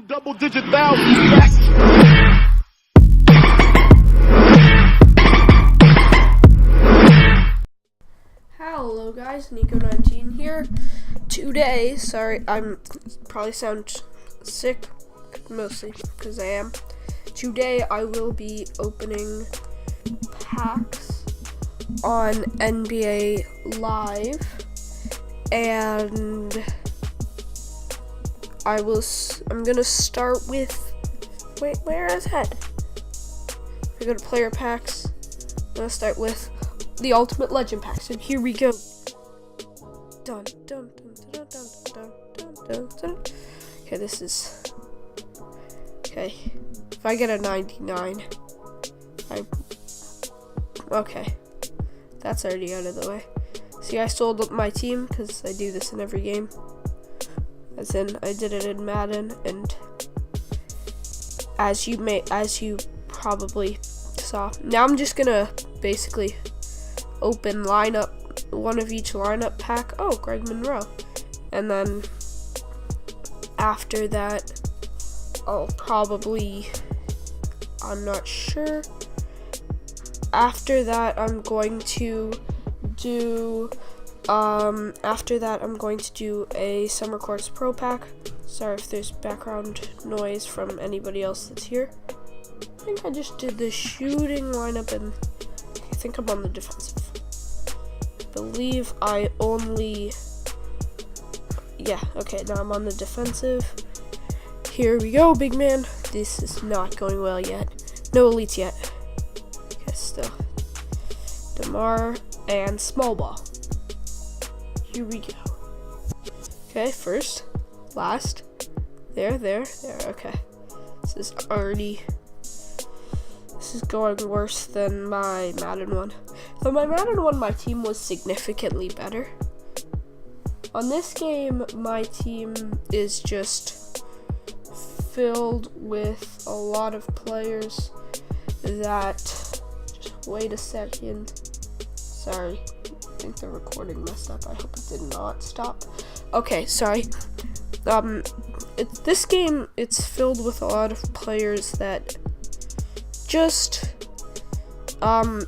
Double-digit thousands. Hello guys, Nico19 here. Today, sorry, I'm probably sound sick, mostly because I am. Today I will be opening packs on NBA Live, and I'm gonna start with, wait, where is that? I go to player packs. I'm gonna start with the Ultimate Legend pack. So here we go. Dun dun dun dun dun dun dun dun dun. Okay, this is okay. If I get a 99, okay. That's already out of the way. See, I sold up my team because I do this in every game. As in, I did it in Madden, and as you probably saw. Now I'm just gonna basically open lineup, one of each lineup pack. Oh, Greg Monroe. And then after that, I'm not sure. After that, I'm going to do a Summer Courts Pro pack. Sorry if there's background noise from anybody else that's here. I think I just did the shooting lineup, and I think I'm on the defensive. I believe I only, okay, now I'm on the defensive. Here we go, big man. This is not going well yet. No elites yet. Okay, still. DeMar and small ball. Here we go. Okay, first, last, there, okay. This is going worse than my Madden one. So my Madden one, my team was significantly better. On this game, my team is just filled with a lot of players that, just wait a second. Sorry, I think the recording messed up. I hope it did not stop. Okay, sorry. This game, it's filled with a lot of players that just,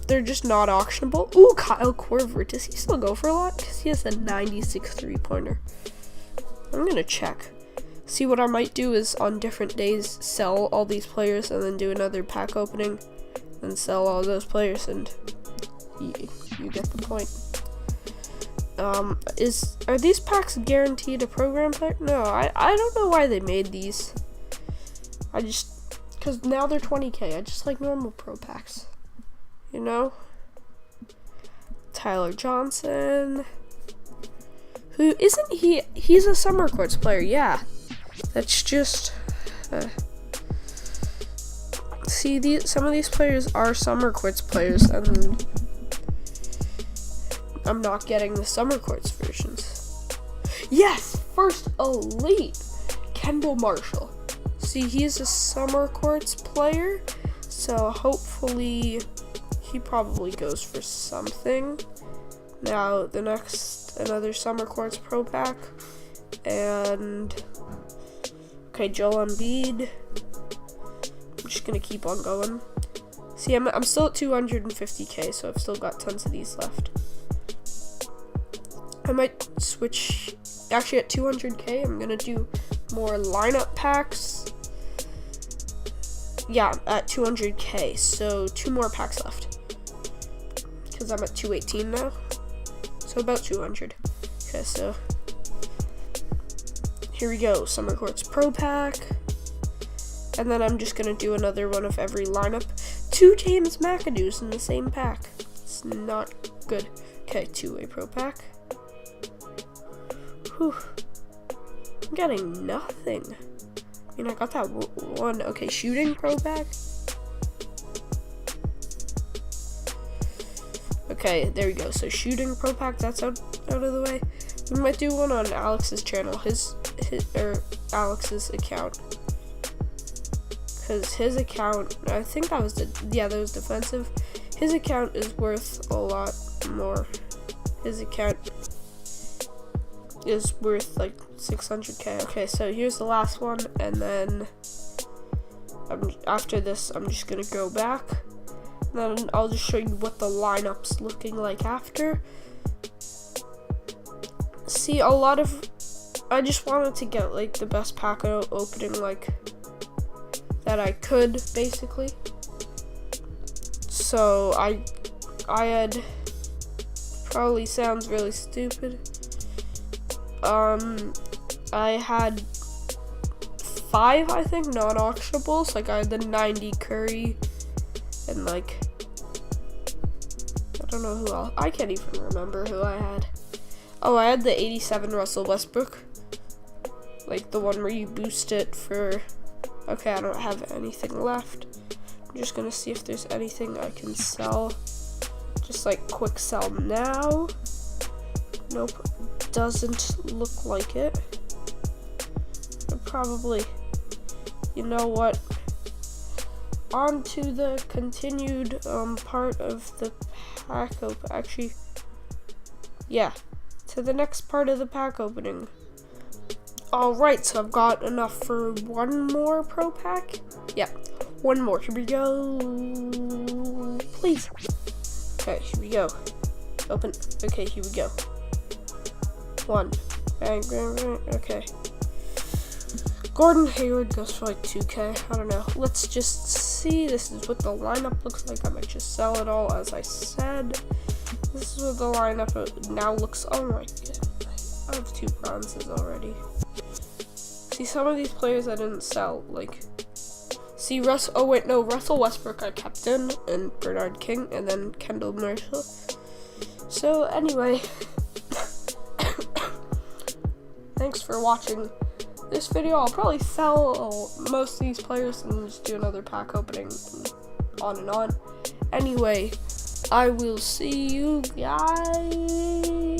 they're just not auctionable. Ooh, Kyle Korver. Does he still go for a lot? Because he has a 96 3-pointer. I'm gonna check. See, what I might do is on different days sell all these players and then do another pack opening and sell all those players, and you get the point. Are these packs guaranteed a program player? No, I don't know why they made these. Because now they're 20k. I just like normal pro packs. You know? Tyler Johnson. Who isn't he? He's a Summer Courts player, yeah. That's just, see, some of these players are Summer Courts players, and I'm not getting the Summer Courts versions. Yes! First elite! Kendall Marshall. See, he's a Summer Courts player, so hopefully he probably goes for something. Now, another Summer Courts Pro pack, and okay, Joel Embiid. I'm just gonna keep on going. See, I'm still at 250k, so I've still got tons of these left. I might switch. Actually, at 200k, I'm gonna do more lineup packs. Yeah, at 200k, so 2 more packs left. Because I'm at 218 now. So about 200. Okay, so here we go. Summer Courts Pro pack. And then I'm just gonna do another one of every lineup. 2 James McAdoo's in the same pack. It's not good. Okay, 2-way Pro pack. Whew. I'm getting nothing. I mean, I got that one. Okay, shooting Pro pack. Okay, there we go. So shooting Pro pack, that's out of the way. We might do one on Alex's channel, Alex's account. Because his account, I think that was that was defensive. His account is worth a lot more. His account is worth like 600k. Okay, so here's the last one, and then after this, I'm just gonna go back. And then I'll just show you what the lineup's looking like after. See, I just wanted to get like the best pack opening like that I could, basically. So I had, probably sounds really stupid. I had 5, I think, non-auctionables. Like I had the 90 Curry and like, I don't know who else. I can't even remember who I had. Oh, I had the 87 Russell Westbrook. Like the one where you boost it for, okay, I don't have anything left. I'm just gonna see if there's anything I can sell. Just like quick sell now. Nope, doesn't look like it. Probably, you know what? On to the continued part of the pack open. Actually, yeah, to the next part of the pack opening. Alright, so I've got enough for one more pro pack. Yeah, one more. Here we go. Please. Okay, here we go. Open. Okay, here we go. One. Bang, bang, bang. Okay. Gordon Hayward goes for like 2k. I don't know. Let's just see. This is what the lineup looks like. I might just sell it all, as I said. This is what the lineup now looks. Oh my god. I have 2 bronzes already. See, some of these players I didn't sell. Like, see, Russell Westbrook I kept in, and Bernard King, and then Kendall Marshall. So, anyway. Thanks for watching this video. I'll probably sell most of these players and just do another pack opening and on. Anyway, I will see you guys